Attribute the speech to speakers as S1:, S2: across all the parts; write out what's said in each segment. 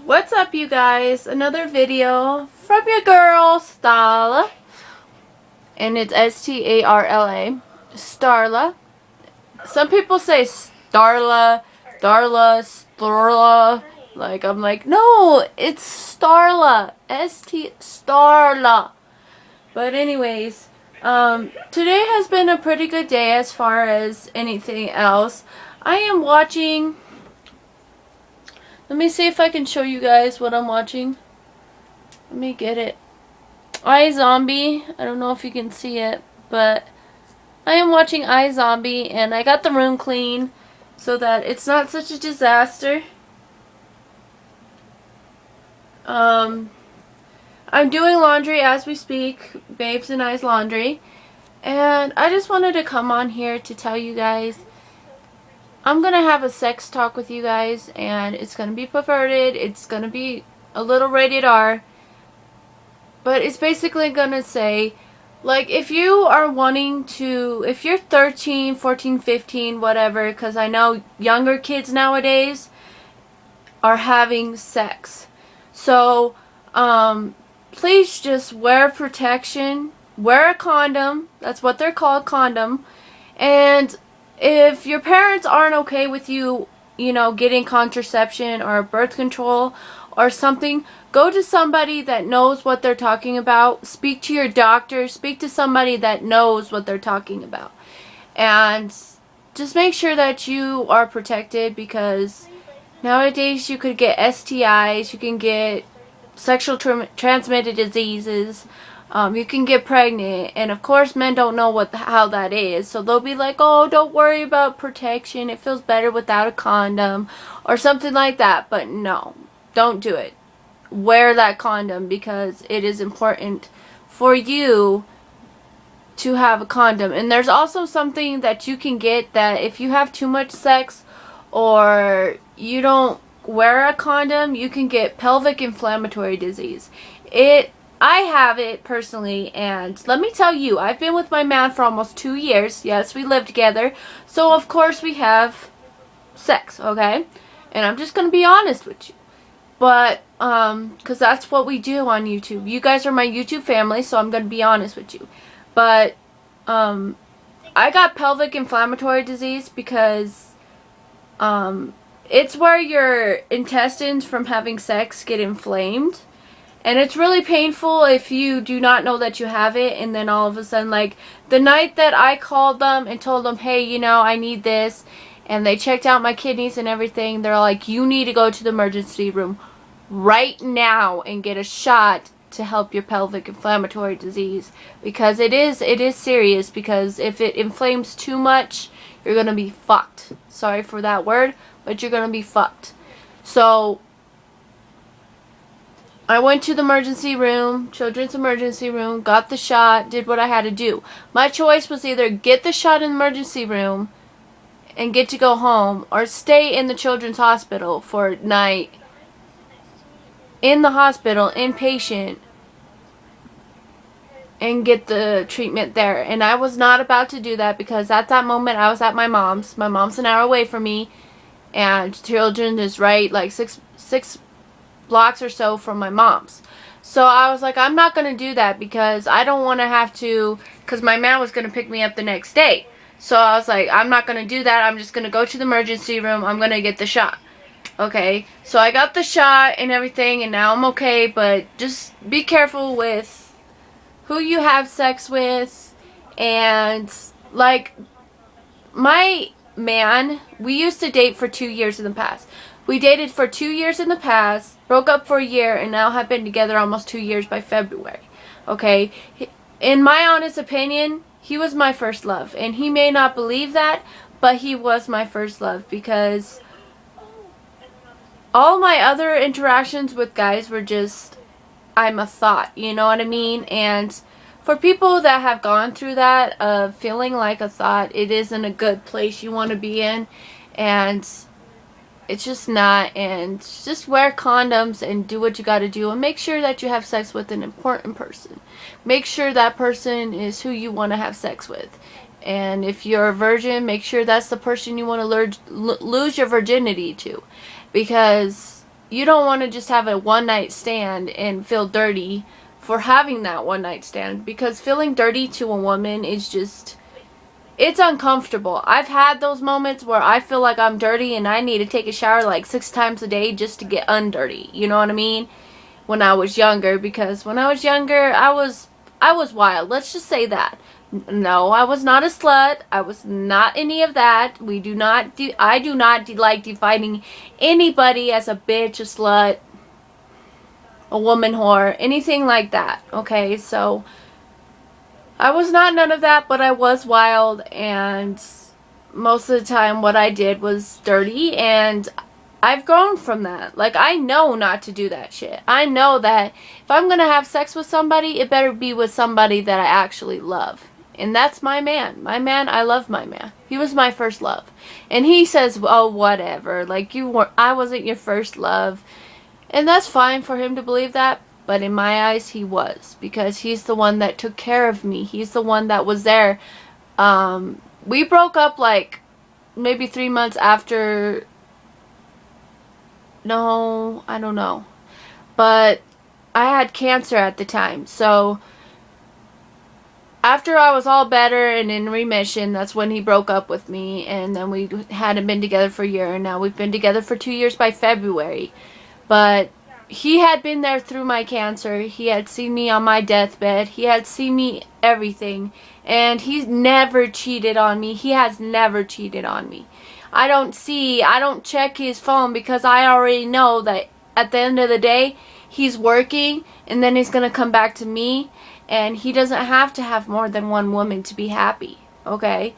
S1: What's up, you guys? Another video from your girl, Starla. And it's S-T-A-R-L-A. Starla. Some people say Starla, Starla. Like, I'm like, no, it's Starla. Starla. But anyways, today has been a pretty good day as far as anything else. I am watching... Let me see if I can show you guys what I'm watching. Let me get it. iZombie. I don't know if you can see it, but I am watching iZombie, and I got the room clean so that it's not such a disaster. I'm doing laundry as we speak, Babes and I's laundry, and I just wanted to come on here to tell you guys I'm going to have a sex talk with you guys, and it's going to be perverted. It's going to be a little rated R. But it's basically going to say, like, if you are wanting to, if you're 13, 14, 15, whatever, because I know younger kids nowadays are having sex. So, please just wear protection. Wear a condom. That's what they're called, condom. And if your parents aren't okay with you, getting contraception or birth control or something, go to somebody that knows what they're talking about. Speak to your doctor. Speak to somebody that knows what they're talking about. And just make sure that you are protected, because nowadays you could get STIs, you can get sexual transmitted diseases. You can get pregnant, and of course men don't know how that is, so they'll be like, oh, don't worry about protection, it feels better without a condom or something like that. But no, don't do it. Wear that condom, because it is important for you to have a condom. And there's also something that you can get that if you have too much sex or you don't wear a condom, you can get pelvic inflammatory disease. I have it personally, and let me tell you, I've been with my man for almost 2 years. Yes, we live together, so of course we have sex, okay? And I'm just gonna be honest with you. But, because that's what we do on YouTube. You guys are my YouTube family, so I'm gonna be honest with you. But, I got pelvic inflammatory disease because, it's where your intestines from having sex get inflamed. And it's really painful if you do not know that you have it, and then all of a sudden, like, the night that I called them and told them, hey, I need this, and they checked out my kidneys and everything, they're like, you need to go to the emergency room right now and get a shot to help your pelvic inflammatory disease, because it is serious, because if it inflames too much, you're going to be fucked. Sorry for that word, but you're going to be fucked. So I went to the emergency room, children's emergency room, got the shot, did what I had to do. My choice was either get the shot in the emergency room and get to go home, or stay in the children's hospital for a night in the hospital, inpatient, and get the treatment there. And I was not about to do that, because at that moment I was at my mom's. My mom's an hour away from me, and children is right like six blocks or so from my mom's. So I was like, I'm not going to do that, because I don't want to have to, because my man was going to pick me up the next day. So I was like, I'm not going to do that. I'm just going to go to the emergency room. I'm going to get the shot. Okay, so I got the shot and everything, and now I'm okay, but just be careful with who you have sex with. And like, my man, we used to date for 2 years in the past. We dated for 2 years in the past, broke up for a year, and now have been together almost 2 years by February. Okay? In my honest opinion, he was my first love. And he may not believe that, but he was my first love, because all my other interactions with guys were just, I'm a thought, you know what I mean? And for people that have gone through that, of feeling like a thought, it isn't a good place you want to be in. And it's just not. And just wear condoms and do what you got to do, and make sure that you have sex with an important person. Make sure that person is who you want to have sex with. And if you're a virgin, make sure that's the person you want to lose your virginity to, because you don't want to just have a one night stand and feel dirty for having that one night stand, because feeling dirty to a woman is just, it's uncomfortable. I've had those moments where I feel like I'm dirty and I need to take a shower like 6 times a day just to get undirty. You know what I mean? When I was younger, because when I was younger, I was wild. Let's just say that. No, I was not a slut. I was not any of that. I do not like defining anybody as a bitch, a slut, a woman whore, anything like that. Okay, so I was not none of that, but I was wild, and most of the time what I did was dirty, and I've grown from that. Like, I know not to do that shit. I know that if I'm gonna have sex with somebody, it better be with somebody that I actually love. And that's my man. My man, I love my man. He was my first love. And he says, oh, whatever. Like, I wasn't your first love. And that's fine for him to believe that. But in my eyes, he was. Because he's the one that took care of me. He's the one that was there. We broke up like maybe 3 months after. No, I don't know. But I had cancer at the time. So after I was all better and in remission, that's when he broke up with me. And then we hadn't been together for a year. And now we've been together for 2 years by February. But he had been there through my cancer. He had seen me on my deathbed. He had seen me everything. And he's never cheated on me. He has never cheated on me. I don't check his phone, because I already know that at the end of the day, he's working and then he's going to come back to me, and he doesn't have to have more than one woman to be happy, okay?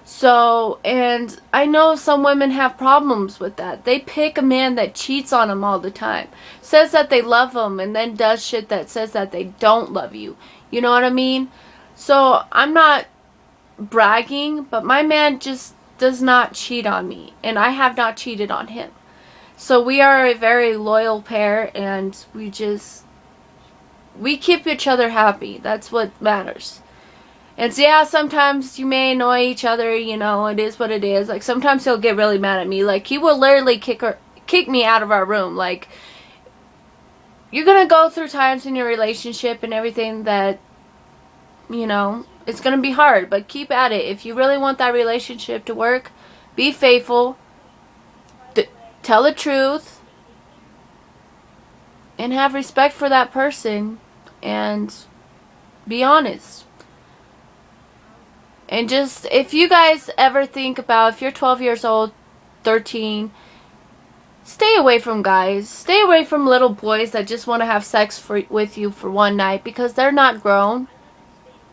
S1: So, and I know some women have problems with that. They pick a man that cheats on them all the time, says that they love them, and then does shit that says that they don't love you. You know what I mean? So, I'm not bragging, but my man just does not cheat on me, and I have not cheated on him. So we are a very loyal pair, and we keep each other happy. That's what matters. And so, yeah, sometimes you may annoy each other, you know, it is what it is. Like, sometimes he'll get really mad at me. Like, he will literally kick me out of our room. Like, you're gonna go through times in your relationship and everything that, you know, it's gonna be hard, but keep at it. If you really want that relationship to work, be faithful, tell the truth, and have respect for that person, and be honest. And just, if you guys ever think about, if you're 12 years old, 13, stay away from guys. Stay away from little boys that just want to have sex with you for one night, because they're not grown.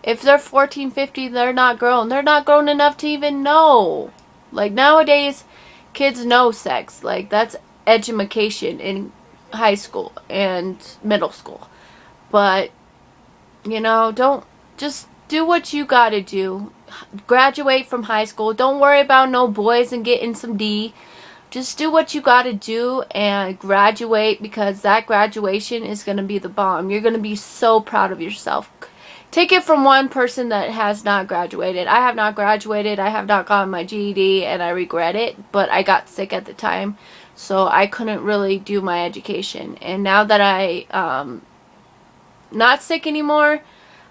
S1: If they're 14, 15, they're not grown. They're not grown enough to even know. Like, nowadays, kids know sex. Like, that's education in high school and middle school. But, you know, just do what you gotta do. Graduate from high school. Don't worry about no boys and getting some D. Just do what you gotta do and graduate, because that graduation is gonna be the bomb. You're gonna be so proud of yourself. Take it from one person that has not graduated. I have not graduated. I have not gotten my GED, and I regret it. But I got sick at the time, so I couldn't really do my education. And now that I not sick anymore,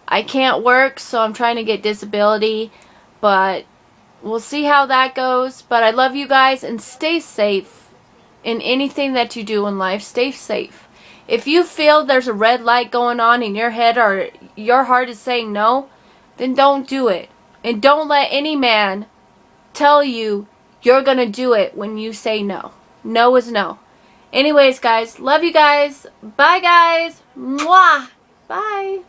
S1: I can't work, so I'm trying to get disability. But we'll see how that goes. But I love you guys, and stay safe in anything that you do in life. Stay safe. If you feel there's a red light going on in your head, or your heart is saying no, then don't do it. And don't let any man tell you you're going to do it when you say no. No is no. Anyways, guys, love you guys. Bye, guys. Mwah. Bye.